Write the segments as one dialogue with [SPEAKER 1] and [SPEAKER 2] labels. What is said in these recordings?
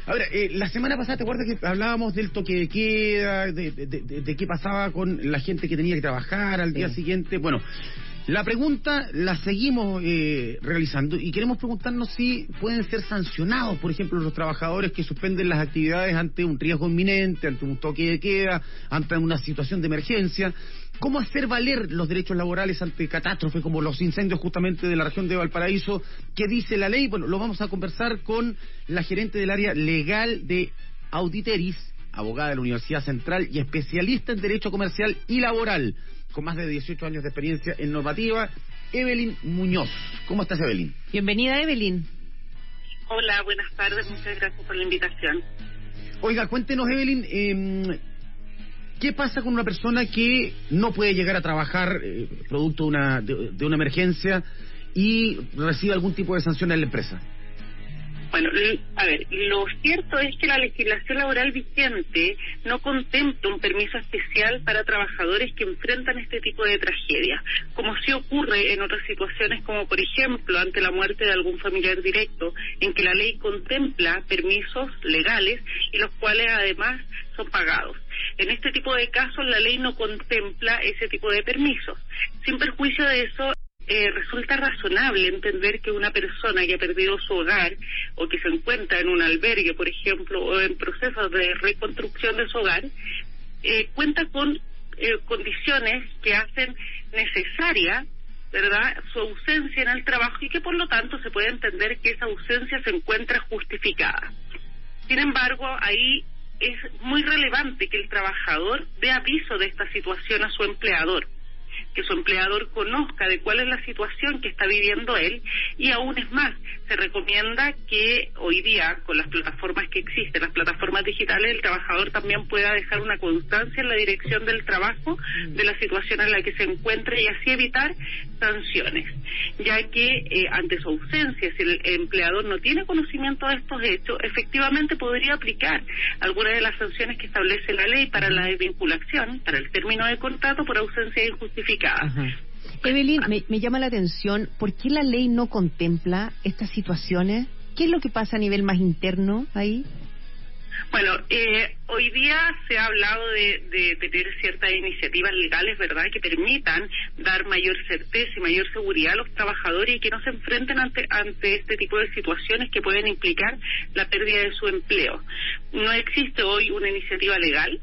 [SPEAKER 1] Ahora, la semana pasada, ¿te acuerdas que hablábamos del toque de queda, de qué pasaba con la gente que tenía que trabajar al día siguiente? Bueno, la pregunta la seguimos realizando y queremos preguntarnos si pueden ser sancionados, por ejemplo, los trabajadores que suspenden las actividades ante un riesgo inminente, ante un toque de queda, ante una situación de emergencia. ¿Cómo hacer valer los derechos laborales ante catástrofes como los incendios justamente de la región de Valparaíso? ¿Qué dice la ley? Bueno, lo vamos a conversar con la gerente del área legal de Auditeris, abogada de la Universidad Central y especialista en Derecho Comercial y Laboral, con más de 18 años de experiencia en normativa, Evelyn Muñoz. ¿Cómo estás, Evelyn?
[SPEAKER 2] Bienvenida, Evelyn.
[SPEAKER 3] Hola, buenas tardes, muchas gracias por la invitación.
[SPEAKER 1] Oiga, cuéntenos, Evelyn, ¿qué pasa con una persona que no puede llegar a trabajar producto de una emergencia y recibe algún tipo de sanción en la empresa?
[SPEAKER 3] Bueno, a ver, lo cierto es que la legislación laboral vigente no contempla un permiso especial para trabajadores que enfrentan este tipo de tragedias, como sí ocurre en otras situaciones, como por ejemplo ante la muerte de algún familiar directo, en que la ley contempla permisos legales y los cuales además son pagados. En este tipo de casos la ley no contempla ese tipo de permisos. Sin perjuicio de eso, resulta razonable entender que una persona que ha perdido su hogar o que se encuentra en un albergue, por ejemplo, o en procesos de reconstrucción de su hogar, cuenta con condiciones que hacen necesaria, ¿verdad?, su ausencia en el trabajo y que por lo tanto se puede entender que esa ausencia se encuentra justificada. Sin embargo, ahí es muy relevante que el trabajador dé aviso de esta situación a su empleador, que su empleador conozca de cuál es la situación que está viviendo él, y aún es más, se recomienda que hoy día, con las plataformas que existen, las plataformas digitales, el trabajador también pueda dejar una constancia en la dirección del trabajo de la situación en la que se encuentra y así evitar sanciones, ya que ante su ausencia, si el empleador no tiene conocimiento de estos hechos, efectivamente podría aplicar algunas de las sanciones que establece la ley para la desvinculación, para el término de contrato por ausencia injustificada.
[SPEAKER 2] Ajá. Evelyn, me llama la atención, ¿por qué la ley no contempla estas situaciones? ¿Qué es lo que pasa a nivel más interno ahí?
[SPEAKER 3] Bueno, hoy día se ha hablado de tener ciertas iniciativas legales, ¿verdad?, que permitan dar mayor certeza y mayor seguridad a los trabajadores y que no se enfrenten ante este tipo de situaciones que pueden implicar la pérdida de su empleo. No existe hoy una iniciativa legal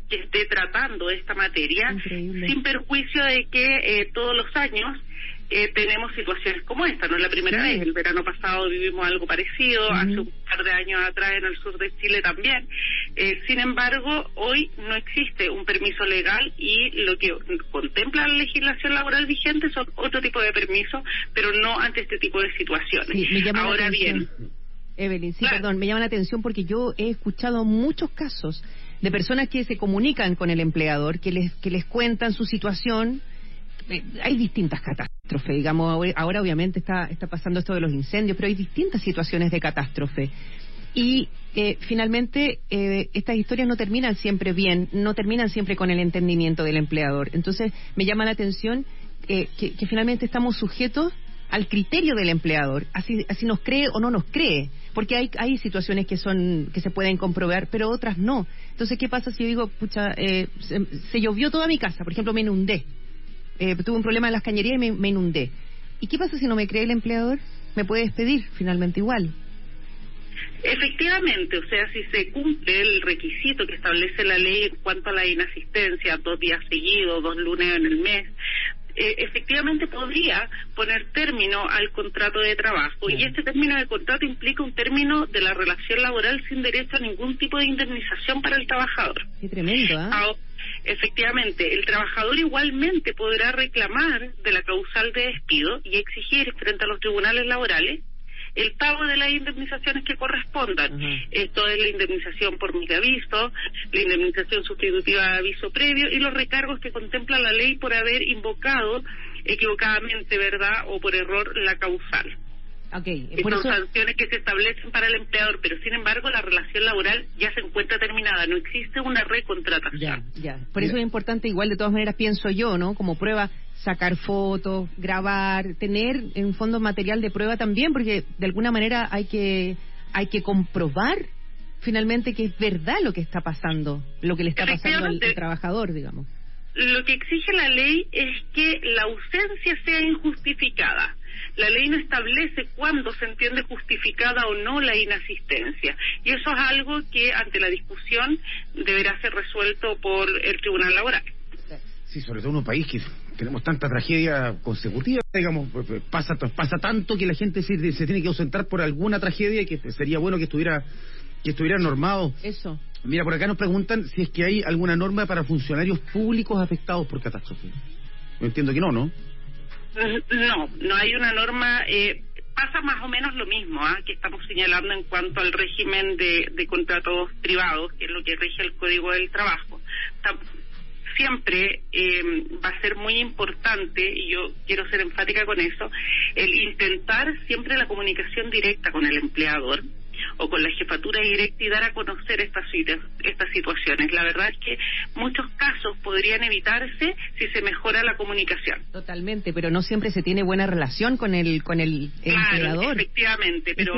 [SPEAKER 3] que esté tratando esta materia. Increíble. Sin perjuicio de que todos los años tenemos situaciones como esta. No es la primera vez, el verano pasado vivimos algo parecido, hace un par de años atrás en el sur de Chile también. Sin embargo, hoy no existe un permiso legal y lo que contempla la legislación laboral vigente son otro tipo de permisos, pero no ante este tipo de situaciones.
[SPEAKER 2] Sí, me llama
[SPEAKER 3] ahora
[SPEAKER 2] la atención,
[SPEAKER 3] bien,
[SPEAKER 2] Evelyn, sí,
[SPEAKER 3] claro.
[SPEAKER 2] Perdón, me llama la atención porque yo he escuchado muchos casos de personas que se comunican con el empleador, que les cuentan su situación. Hay distintas catástrofes, digamos, ahora obviamente está pasando esto de los incendios, pero hay distintas situaciones de catástrofe. Y finalmente estas historias no terminan siempre bien, no terminan siempre con el entendimiento del empleador. Entonces me llama la atención que finalmente estamos sujetos al criterio del empleador, así nos cree o no nos cree, porque hay situaciones que se pueden comprobar, pero otras no. Entonces, ¿qué pasa si yo digo, pucha, se llovió toda mi casa, por ejemplo, me inundé, tuve un problema en las cañerías y me inundé? ¿Y qué pasa si no me cree el empleador? Me puede despedir finalmente igual.
[SPEAKER 3] Efectivamente, o sea, si se cumple el requisito que establece la ley en cuanto a la inasistencia, 2 días seguidos, 2 lunes en el mes, efectivamente podría poner término al contrato de trabajo, y este término de contrato implica un término de la relación laboral sin derecho a ningún tipo de indemnización para el trabajador.
[SPEAKER 2] Qué tremendo, ¿eh?
[SPEAKER 3] Efectivamente, el trabajador igualmente podrá reclamar de la causal de despido y exigir frente a los tribunales laborales el pago de las indemnizaciones que correspondan. Esto es la indemnización por megaviso, la indemnización sustitutiva de aviso previo y los recargos que contempla la ley por haber invocado equivocadamente, ¿verdad?, o por error la causal. Son sanciones que se establecen para el empleador, pero sin embargo la relación laboral ya se encuentra terminada, no existe una recontratación.
[SPEAKER 2] Ya. Por eso es importante, igual de todas maneras pienso yo, ¿no?, como prueba, sacar fotos, grabar, tener en fondo material de prueba también, porque de alguna manera hay que hay que comprobar finalmente que es verdad lo que está pasando, lo que le está pasando al trabajador, digamos.
[SPEAKER 3] Lo que exige la ley es que la ausencia sea injustificada. La ley no establece cuándo se entiende justificada o no la inasistencia. Y eso es algo que, ante la discusión, deberá ser resuelto por el Tribunal Laboral.
[SPEAKER 1] Sí, sobre todo en un país que tenemos tanta tragedia consecutiva, digamos, pasa tanto que la gente se tiene que ausentar por alguna tragedia y que sería bueno que estuviera normado.
[SPEAKER 2] Eso.
[SPEAKER 1] Mira, por acá nos preguntan si es que hay alguna norma para funcionarios públicos afectados por catástrofe. Yo entiendo que no, ¿no?
[SPEAKER 3] No hay una norma. Pasa más o menos lo mismo que estamos señalando en cuanto al régimen de contratos privados, que es lo que rige el Código del Trabajo. Siempre va a ser muy importante, y yo quiero ser enfática con eso, el intentar siempre la comunicación directa con el empleador o con la jefatura directa y dar a conocer estas situaciones. La verdad es que muchos casos podrían evitarse si se mejora la comunicación.
[SPEAKER 2] Totalmente, pero no siempre se tiene buena relación con el empleador.
[SPEAKER 3] Claro, efectivamente, pero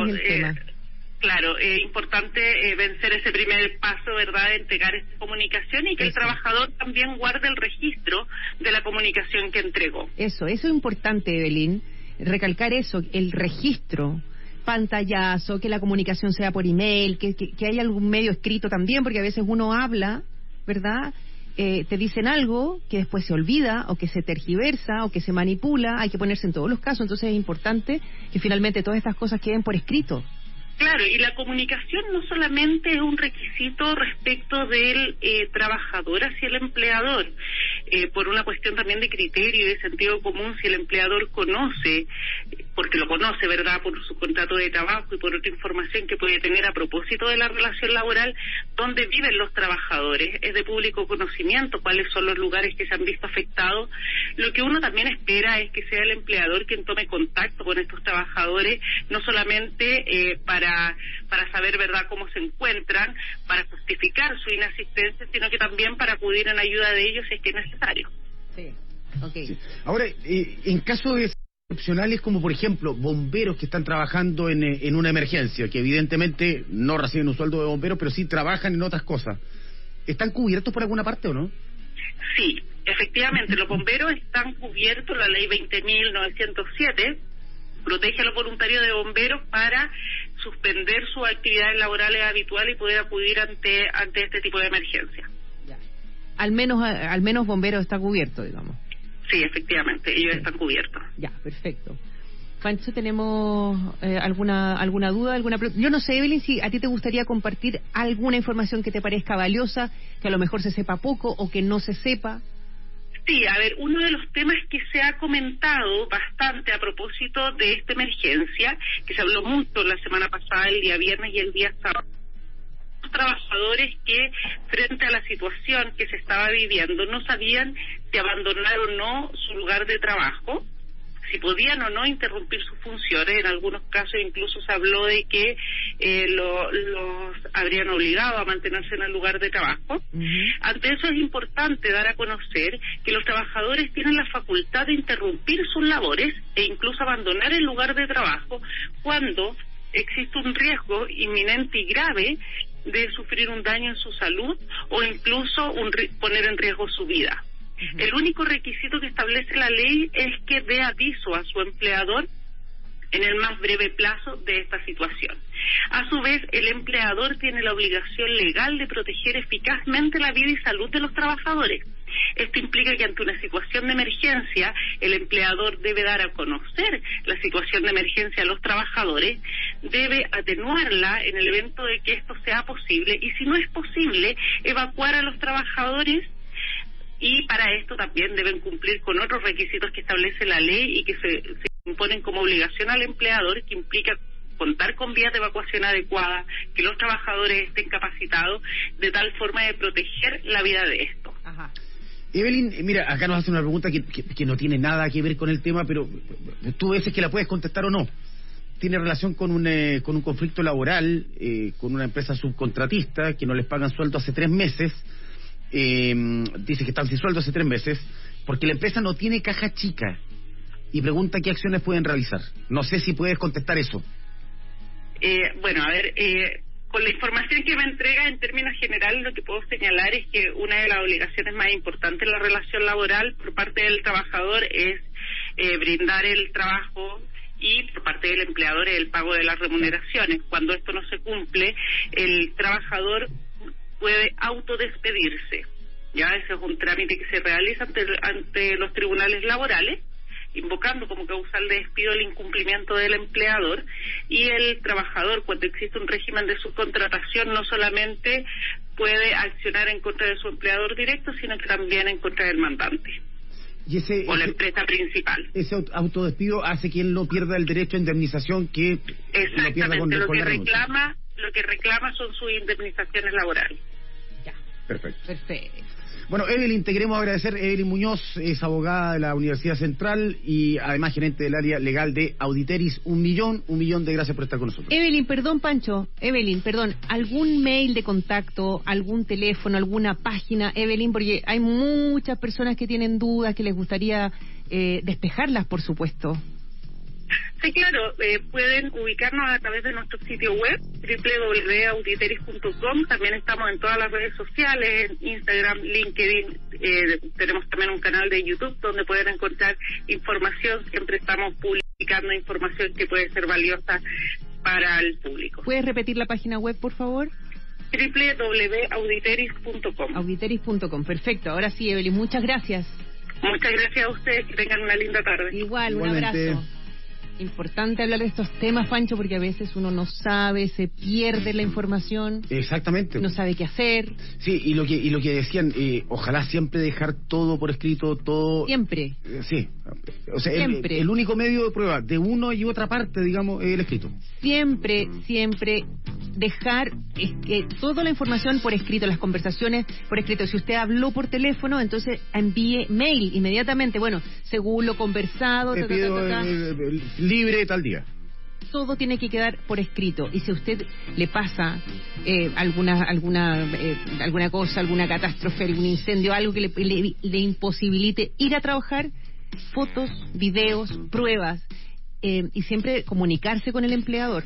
[SPEAKER 3] claro, es importante vencer ese primer paso, ¿verdad?, de entregar esta comunicación y que el trabajador también guarde el registro de la comunicación que entregó.
[SPEAKER 2] Eso es importante, Evelyn, recalcar eso, el registro, pantallazo, que la comunicación sea por email, que haya algún medio escrito también, porque a veces uno habla, ¿verdad?, te dicen algo que después se olvida, o que se tergiversa, o que se manipula. Hay que ponerse en todos los casos, entonces es importante que finalmente todas estas cosas queden por escrito.
[SPEAKER 3] Claro, y la comunicación no solamente es un requisito respecto del trabajador hacia el empleador, por una cuestión también de criterio y de sentido común. Si el empleador conoce, porque lo conoce, ¿verdad?, por su contrato de trabajo y por otra información que puede tener a propósito de la relación laboral, dónde viven los trabajadores, es de público conocimiento cuáles son los lugares que se han visto afectados. Lo que uno también espera es que sea el empleador quien tome contacto con estos trabajadores, no solamente para saber, ¿verdad?, cómo se encuentran, para justificar su inasistencia, sino que también para acudir en ayuda de ellos si es que es necesario.
[SPEAKER 2] Sí, okay.
[SPEAKER 1] Sí. Ahora, en casos excepcionales como, por ejemplo, bomberos que están trabajando en una emergencia, que evidentemente no reciben un sueldo de bomberos, pero sí trabajan en otras cosas, ¿están cubiertos por alguna parte o no?
[SPEAKER 3] Sí, efectivamente, los bomberos están cubiertos. La ley 20.907 protege a los voluntarios de bomberos para suspender sus actividades laborales habituales y poder acudir ante este tipo de emergencia.
[SPEAKER 2] Ya. Al menos bomberos está cubierto, digamos.
[SPEAKER 3] Sí, efectivamente, ellos están cubiertos.
[SPEAKER 2] Ya, perfecto. Pancho, ¿tenemos alguna duda, yo no sé, Evelyn, si a ti te gustaría compartir alguna información que te parezca valiosa, que a lo mejor se sepa poco o que no se sepa?
[SPEAKER 3] Sí, a ver, uno de los temas que se ha comentado bastante a propósito de esta emergencia, que se habló mucho la semana pasada, el día viernes y el día sábado, los trabajadores que frente a la situación que se estaba viviendo no sabían si abandonar o no su lugar de trabajo, si podían o no interrumpir sus funciones. En algunos casos incluso se habló de que los habrían obligado a mantenerse en el lugar de trabajo. Ante eso es importante dar a conocer que los trabajadores tienen la facultad de interrumpir sus labores e incluso abandonar el lugar de trabajo cuando existe un riesgo inminente y grave de sufrir un daño en su salud o incluso poner en riesgo su vida. El único requisito que establece la ley es que dé aviso a su empleador en el más breve plazo de esta situación. A su vez, el empleador tiene la obligación legal de proteger eficazmente la vida y salud de los trabajadores. Esto implica que ante una situación de emergencia, el empleador debe dar a conocer la situación de emergencia a los trabajadores, debe atenuarla en el evento de que esto sea posible y, si no es posible, evacuar a los trabajadores. Y para esto también deben cumplir con otros requisitos que establece la ley y que se imponen como obligación al empleador, que implica contar con vías de evacuación adecuadas, que los trabajadores estén capacitados de tal forma de proteger la vida de esto.
[SPEAKER 2] Ajá.
[SPEAKER 1] Evelyn, mira, acá nos hace una pregunta que no tiene nada que ver con el tema, pero tú ves que la puedes contestar o no. Tiene relación con un conflicto laboral, con una empresa subcontratista que no les pagan sueldo hace 3 meses. Dice que están sin sueldo hace 3 meses porque la empresa no tiene caja chica y pregunta qué acciones pueden realizar. No sé si puedes contestar eso.
[SPEAKER 3] Bueno, a ver, con la información que me entrega en términos generales, lo que puedo señalar es que una de las obligaciones más importantes en la relación laboral por parte del trabajador es brindar el trabajo, y por parte del empleador el pago de las remuneraciones. Cuando esto no se cumple, el trabajador puede autodespedirse. Ya, ese es un trámite que se realiza ante los tribunales laborales, invocando como causal de despido el incumplimiento del empleador, y el trabajador, cuando existe un régimen de subcontratación, no solamente puede accionar en contra de su empleador directo, sino que también en contra del mandante.
[SPEAKER 1] Y
[SPEAKER 3] o la empresa principal.
[SPEAKER 1] Ese autodespido hace que él no pierda el derecho a indemnización que
[SPEAKER 3] exactamente,
[SPEAKER 1] lo pierda con
[SPEAKER 3] lo que
[SPEAKER 1] la renuncia.
[SPEAKER 3] Lo que reclama son sus indemnizaciones laborales.
[SPEAKER 2] Ya.
[SPEAKER 1] Perfecto. Bueno, Evelyn, te queremos agradecer. Evelyn Muñoz es abogada de la Universidad Central y además gerente del área legal de Auditeris. Un millón de gracias por estar con nosotros.
[SPEAKER 2] Evelyn, perdón, ¿algún mail de contacto, algún teléfono, alguna página, Evelyn? Porque hay muchas personas que tienen dudas, que les gustaría despejarlas, por supuesto.
[SPEAKER 3] Sí, claro, pueden ubicarnos a través de nuestro sitio web, www.auditeris.com. También estamos en todas las redes sociales, en Instagram, LinkedIn, tenemos también un canal de YouTube donde pueden encontrar información. Siempre estamos publicando información que puede ser valiosa para el público.
[SPEAKER 2] ¿Puedes repetir la página web, por favor?
[SPEAKER 3] www.auditeris.com.
[SPEAKER 2] Auditeris.com, perfecto. Ahora sí, Evelyn, muchas gracias.
[SPEAKER 3] Muchas gracias a ustedes, que tengan una linda tarde.
[SPEAKER 2] Igual,
[SPEAKER 1] igualmente.
[SPEAKER 2] Un abrazo. Importante hablar de estos temas, Pancho, porque a veces uno no sabe, se pierde la información.
[SPEAKER 1] Exactamente.
[SPEAKER 2] No sabe qué hacer.
[SPEAKER 1] Sí, y lo que decían, ojalá siempre dejar todo por escrito, todo.
[SPEAKER 2] Siempre.
[SPEAKER 1] Sí. O sea,
[SPEAKER 2] siempre.
[SPEAKER 1] El único medio de prueba de uno y otra parte, digamos, es el escrito.
[SPEAKER 2] Siempre dejar toda la información por escrito, las conversaciones por escrito. Si usted habló por teléfono, entonces envíe mail inmediatamente. Bueno, según lo conversado,
[SPEAKER 1] Te pido libre tal día.
[SPEAKER 2] Todo tiene que quedar por escrito. Y si a usted le pasa alguna cosa, alguna catástrofe, algún incendio, algo que le imposibilite ir a trabajar, fotos, videos, pruebas, y siempre comunicarse con el empleador.